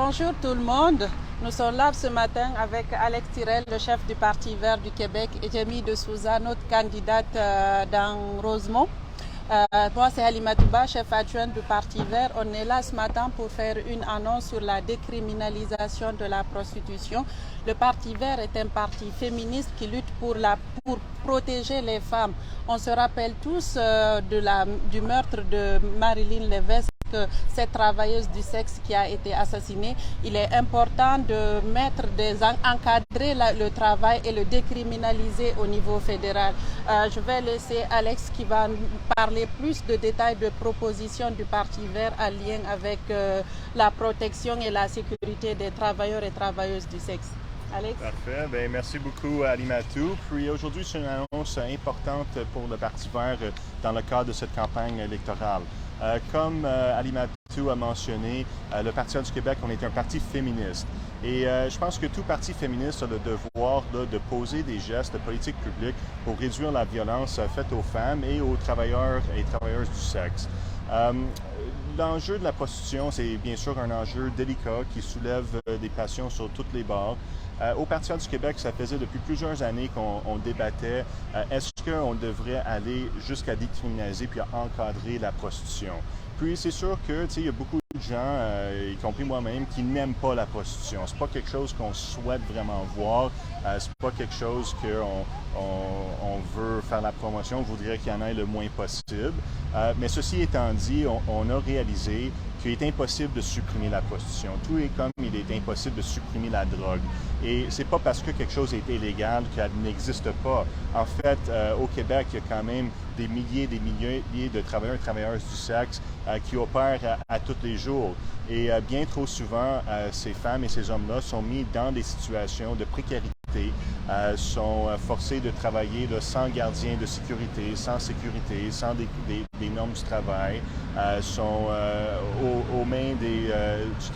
Bonjour tout le monde. Nous sommes là ce matin avec Alex Tirel, le chef du Parti vert du Québec, et Jamie de Souza, notre candidate dans Rosemont. Moi, c'est Halima Touba, chef adjoint du Parti vert. On est là ce matin pour faire une annonce sur la décriminalisation de la prostitution. Le Parti vert est un parti féministe qui lutte pour protéger les femmes. On se rappelle tous du meurtre de Marilyn Levesque, cette travailleuse du sexe qui a été assassinée. Il est important de encadrer le travail et le décriminaliser au niveau fédéral. Je vais laisser Alex qui va parler plus de détails de propositions du Parti vert en lien avec la protection et la sécurité des travailleurs et travailleuses du sexe. Alex. Parfait. Bien, merci beaucoup à Alimatou. Puis aujourd'hui, c'est une annonce importante pour le Parti vert dans le cadre de cette campagne électorale. Comme Alimatou a mentionné, le Parti vert du Québec, on est un parti féministe. Et je pense que tout parti féministe a le devoir de poser des gestes de politique publique pour réduire la violence faite aux femmes et aux travailleurs et travailleuses du sexe. L'enjeu de la prostitution, c'est bien sûr un enjeu délicat qui soulève des passions sur toutes les bords. Au Parti vert du Québec, ça faisait depuis plusieurs années qu'on débattait est-ce qu'on devrait aller jusqu'à décriminaliser puis à encadrer la prostitution. Puis c'est sûr que il y a beaucoup de gens, y compris moi-même, qui n'aiment pas la prostitution. C'est pas quelque chose qu'on souhaite vraiment voir. C'est pas quelque chose qu'on veut faire la promotion. On voudrait qu'il y en ait le moins possible. Mais ceci étant dit, on a réalisé qu'il est impossible de supprimer la prostitution. Tout est comme il est impossible de supprimer la drogue. Et c'est pas parce que quelque chose est illégal qu'elle n'existe pas. En fait, au Québec, il y a quand même des milliers de travailleurs et travailleuses du sexe qui opèrent à tous les jours. Et bien trop souvent, ces femmes et ces hommes-là sont mis dans des situations de précarité, sont forcés de travailler sans gardien de sécurité, sans des normes du travail, sont aux mains du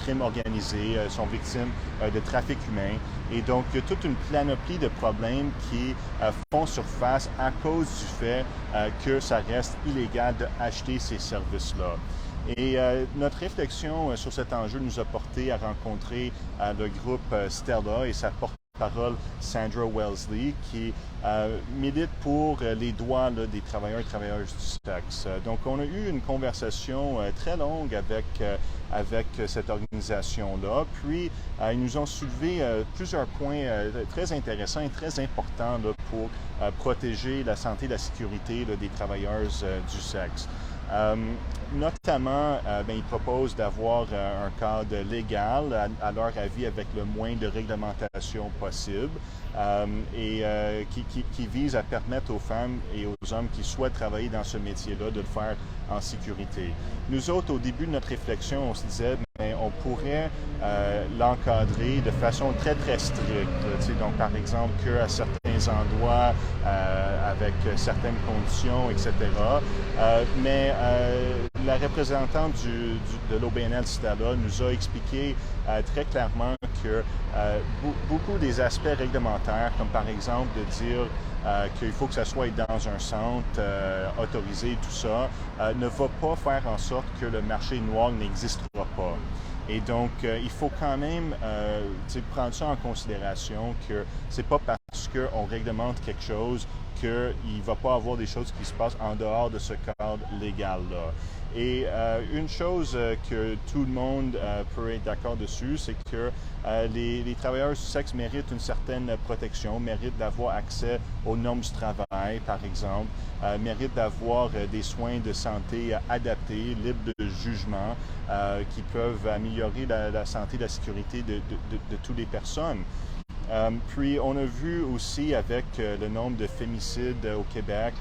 crime organisé, sont victimes de trafic humain. Et donc, il y a toute une panoplie de problèmes qui font surface à cause du fait que ça reste illégal d'acheter ces services-là. Et notre réflexion sur cet enjeu nous a porté à rencontrer le groupe Stella et sa porte-parole Sandra Wellesley qui milite pour les droits des travailleurs et travailleuses du sexe. Donc, on a eu une conversation très longue avec cette organisation-là. Puis, ils nous ont soulevé plusieurs points très intéressants et très importants pour protéger la santé et la sécurité des travailleuses du sexe. Notamment, ils proposent d'avoir un cadre légal, à leur avis, avec le moins de réglementation possible et qui vise à permettre aux femmes et aux hommes qui souhaitent travailler dans ce métier-là de le faire en sécurité. Nous autres, au début de notre réflexion, on se disait, mais on pourrait l'encadrer de façon très, très stricte. Donc, par exemple, qu'à certains endroits, avec certaines conditions, etc. Mais la représentante de l'OBNL Stella nous a expliqué très clairement que beaucoup des aspects réglementaires, comme par exemple de dire qu'il faut que ça soit dans un centre autorisé, tout ça, ne va pas faire en sorte que le marché noir n'existera pas. Et donc, il faut quand même prendre ça en considération que c'est pas parce qu'on réglemente quelque chose qu'il ne va pas avoir des choses qui se passent en dehors de ce cadre légal-là. Et une chose que tout le monde peut être d'accord dessus, c'est que les travailleurs du sexe méritent une certaine protection, méritent d'avoir accès aux normes du travail, par exemple, méritent d'avoir des soins de santé adaptés, libres de jugement, qui peuvent améliorer la santé et la sécurité de toutes les personnes. Puis on a vu aussi avec le nombre de féminicides au Québec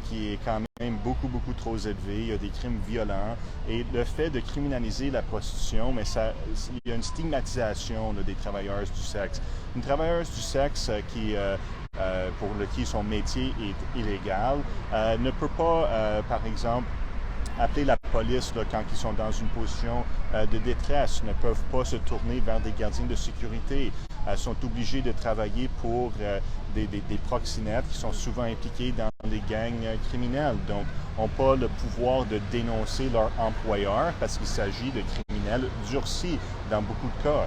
qui est quand même beaucoup trop élevé. Il y a des crimes violents et le fait de criminaliser la prostitution, mais il y a une stigmatisation des travailleuses du sexe. Une travailleuse du sexe qui pour qui son métier est illégal ne peut pas, par exemple, appeler la police quand ils sont dans une position de détresse, ne peuvent pas se tourner vers des gardiens de sécurité, sont obligés de travailler pour des proxénètes qui sont souvent impliqués dans les gangs criminels. Donc, n'ont pas le pouvoir de dénoncer leur employeur parce qu'il s'agit de criminels criminelle durcie dans beaucoup de cas.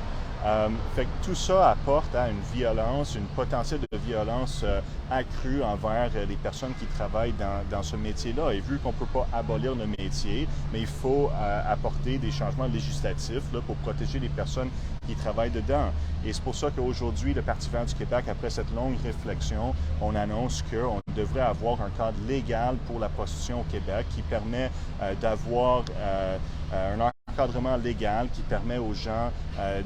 Fait que tout ça apporte à une violence, une potentiel de violence accrue envers les personnes qui travaillent dans ce métier-là. Et vu qu'on ne peut pas abolir le métier, mais il faut apporter des changements législatifs là, pour protéger les personnes qui travaillent dedans. Et c'est pour ça qu'aujourd'hui, le Parti vert du Québec, après cette longue réflexion, on annonce qu'on devrait avoir un cadre légal pour la prostitution au Québec qui permet d'avoir un encadrement légal qui permet aux gens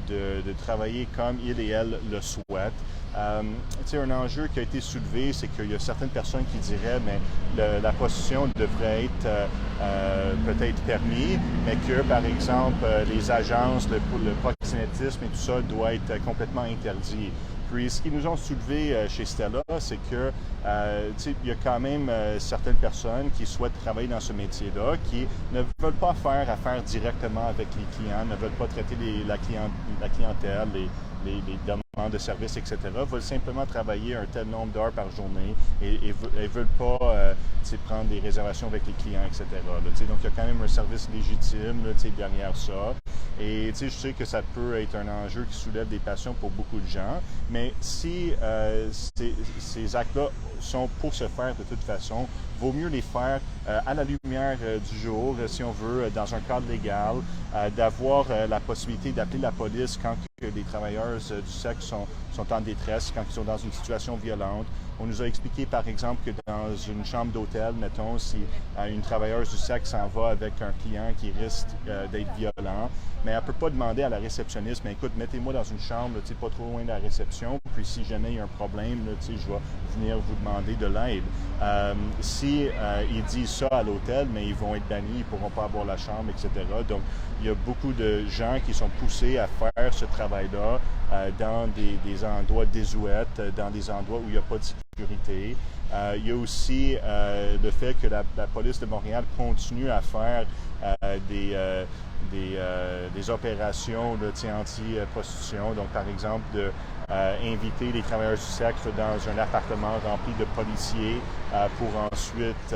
de travailler comme ils et elles le souhaitent. Un enjeu qui a été soulevé, c'est qu'il y a certaines personnes qui diraient mais la prostitution devrait être peut-être permis, mais que, par exemple, les agences, le proxénétisme et tout ça doit être complètement interdit. Puis, ce qu'ils nous ont soulevé chez Stella, c'est que il y a quand même certaines personnes qui souhaitent travailler dans ce métier-là, qui ne veulent pas faire affaire directement avec les clients, ne veulent pas traiter la clientèle, les demandes de services, etc., veulent simplement travailler un tel nombre d'heures par journée et ne veulent pas prendre des réservations avec les clients, etc. Là, donc, il y a quand même un service légitime là, derrière ça. Et je sais que ça peut être un enjeu qui soulève des passions pour beaucoup de gens, mais si ces actes-là sont pour se faire de toute façon, vaut mieux les faire à la lumière du jour, si on veut, dans un cadre légal, d'avoir la possibilité d'appeler la police quand les travailleurs du sexe sont en détresse, quand ils sont dans une situation violente. On nous a expliqué, par exemple, que dans une chambre d'hôtel, mettons, si une travailleuse du sexe s'en va avec un client qui risque d'être violent, mais elle ne peut pas demander à la réceptionniste, mais écoute, mettez-moi dans une chambre, pas trop loin de la réception, puis si jamais il y a un problème, je vais venir vous demander de l'aide. Si ils disent ça à l'hôtel, mais ils vont être bannis, ils ne pourront pas avoir la chambre, etc. Donc, il y a beaucoup de gens qui sont poussés à faire ce travail-là dans des endroits désuètes, dans des endroits où il n'y a pas de sécurité. Il y a aussi le fait que la police de Montréal continue à faire des opérations anti-prostitution. Donc, par exemple, inviter les travailleurs du sexe dans un appartement rempli de policiers pour ensuite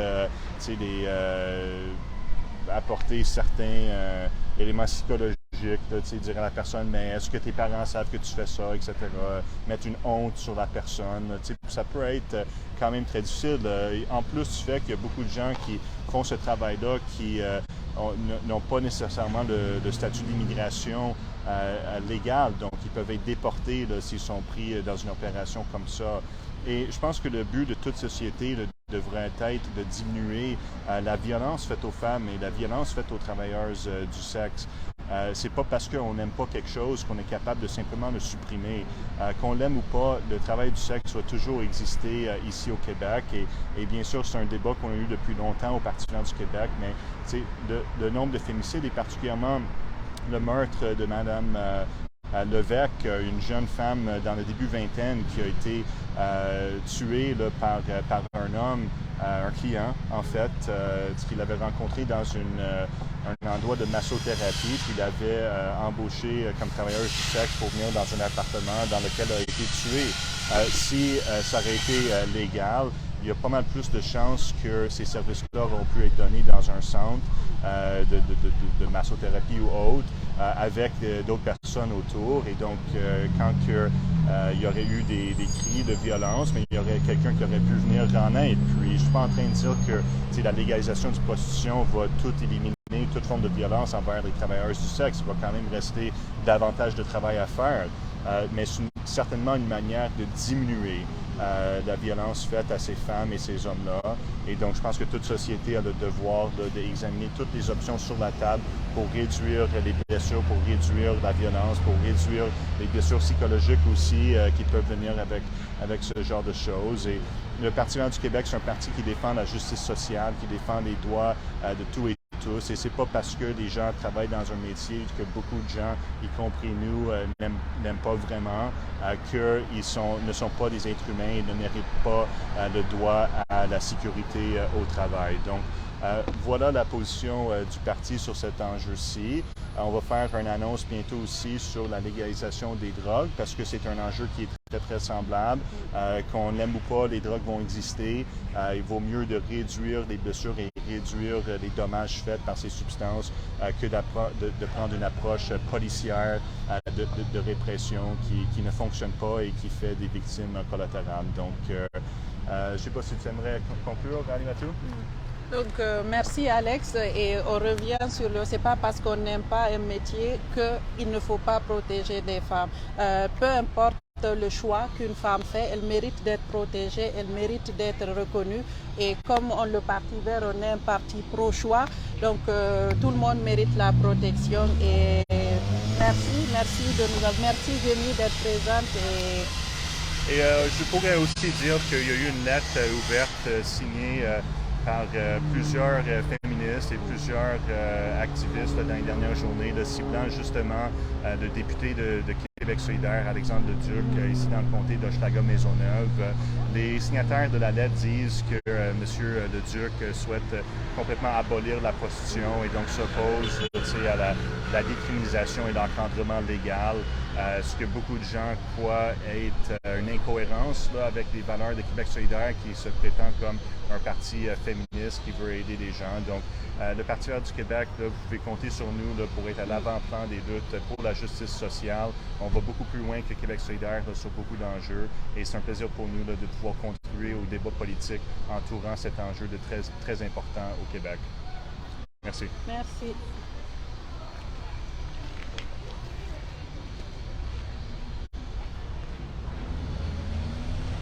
apporter certains éléments psychologiques, dire à la personne, mais est-ce que tes parents savent que tu fais ça, etc. Mettre une honte sur la personne. Ça peut être quand même très difficile. En plus du fait qu'il y a beaucoup de gens qui font ce travail-là qui n'ont pas nécessairement le statut d'immigration légal, donc ils peuvent être déportés s'ils sont pris dans une opération comme ça. Et je pense que le but de toute société devrait être de diminuer la violence faite aux femmes et la violence faite aux travailleuses du sexe. C'est pas parce qu'on n'aime pas quelque chose qu'on est capable de simplement le supprimer. Qu'on l'aime ou pas, le travail du sexe va toujours exister ici au Québec. Et bien sûr, c'est un débat qu'on a eu depuis longtemps au Parti vert du Québec, mais le nombre de féminicides et particulièrement le meurtre de Mme Levesque, une jeune femme dans le début vingtaine qui a été tuée là, par un homme, un client en fait, qu'il avait rencontré dans un endroit de massothérapie, puis il avait embauché comme travailleuse du sexe pour venir dans un appartement dans lequel elle a été tuée. Si ça aurait été légal, il y a pas mal plus de chances que ces services-là auront pu être donnés dans un centre de massothérapie ou autre, avec d'autres personnes autour. Et donc, quand il y aurait eu des cris de violence, mais il y aurait quelqu'un qui aurait pu venir en aide. Puis, je ne suis pas en train de dire que la légalisation de prostitution va tout éliminer, toute forme de violence envers les travailleurs du sexe. Il va quand même rester davantage de travail à faire. Mais c'est certainement une manière de diminuer la violence faite à ces femmes et ces hommes-là. Et donc, je pense que toute société a le devoir d'examiner toutes les options sur la table pour réduire les blessures, pour réduire la violence, pour réduire les blessures psychologiques aussi qui peuvent venir avec ce genre de choses. Et le Parti vert du Québec, c'est un parti qui défend la justice sociale, qui défend les droits de tous et tous. Et c'est pas parce que les gens travaillent dans un métier que beaucoup de gens, y compris nous, n'aiment pas vraiment, qu'ils ne sont pas des êtres humains et ne méritent pas le droit à la sécurité au travail. Donc, voilà la position du parti sur cet enjeu-ci. On va faire une annonce bientôt aussi sur la légalisation des drogues parce que c'est un enjeu qui est très semblables. Qu'on l'aime ou pas, les drogues vont exister. Il vaut mieux de réduire les blessures et réduire les dommages faits par ces substances que de prendre une approche policière de répression qui ne fonctionne pas et qui fait des victimes collatérales. Donc, je ne sais pas si tu aimerais conclure, Ali Matou? Donc, merci Alex, et on revient sur c'est pas parce qu'on n'aime pas un métier qu'il ne faut pas protéger des femmes. Peu importe le choix qu'une femme fait, elle mérite d'être protégée, elle mérite d'être reconnue, et comme le Parti vert, on est un parti pro-choix, donc tout le monde mérite la protection, et merci Jémy d'être présente. Et je pourrais aussi dire qu'il y a eu une lettre ouverte signée par plusieurs féministes et plusieurs activistes dans les dernières journées, ciblant justement le député de Québec solidaire, Alexandre Leduc, ici dans le comté d'Hochelaga-Maisonneuve. Les signataires de la lettre disent que M. Leduc souhaite complètement abolir la prostitution et donc s'oppose à la décriminalisation et l'encadrement légal, ce que beaucoup de gens croient être une incohérence avec les valeurs de Québec solidaire qui se prétend comme un parti féministe qui veut aider les gens. Donc, le Parti vert du Québec, là, vous pouvez compter sur nous pour être à l'avant-plan des luttes pour la justice sociale. On va beaucoup plus loin que Québec solidaire sur beaucoup d'enjeux et c'est un plaisir pour nous de pouvoir contribuer au débat politique entourant cet enjeu très important au Québec. Merci. Merci.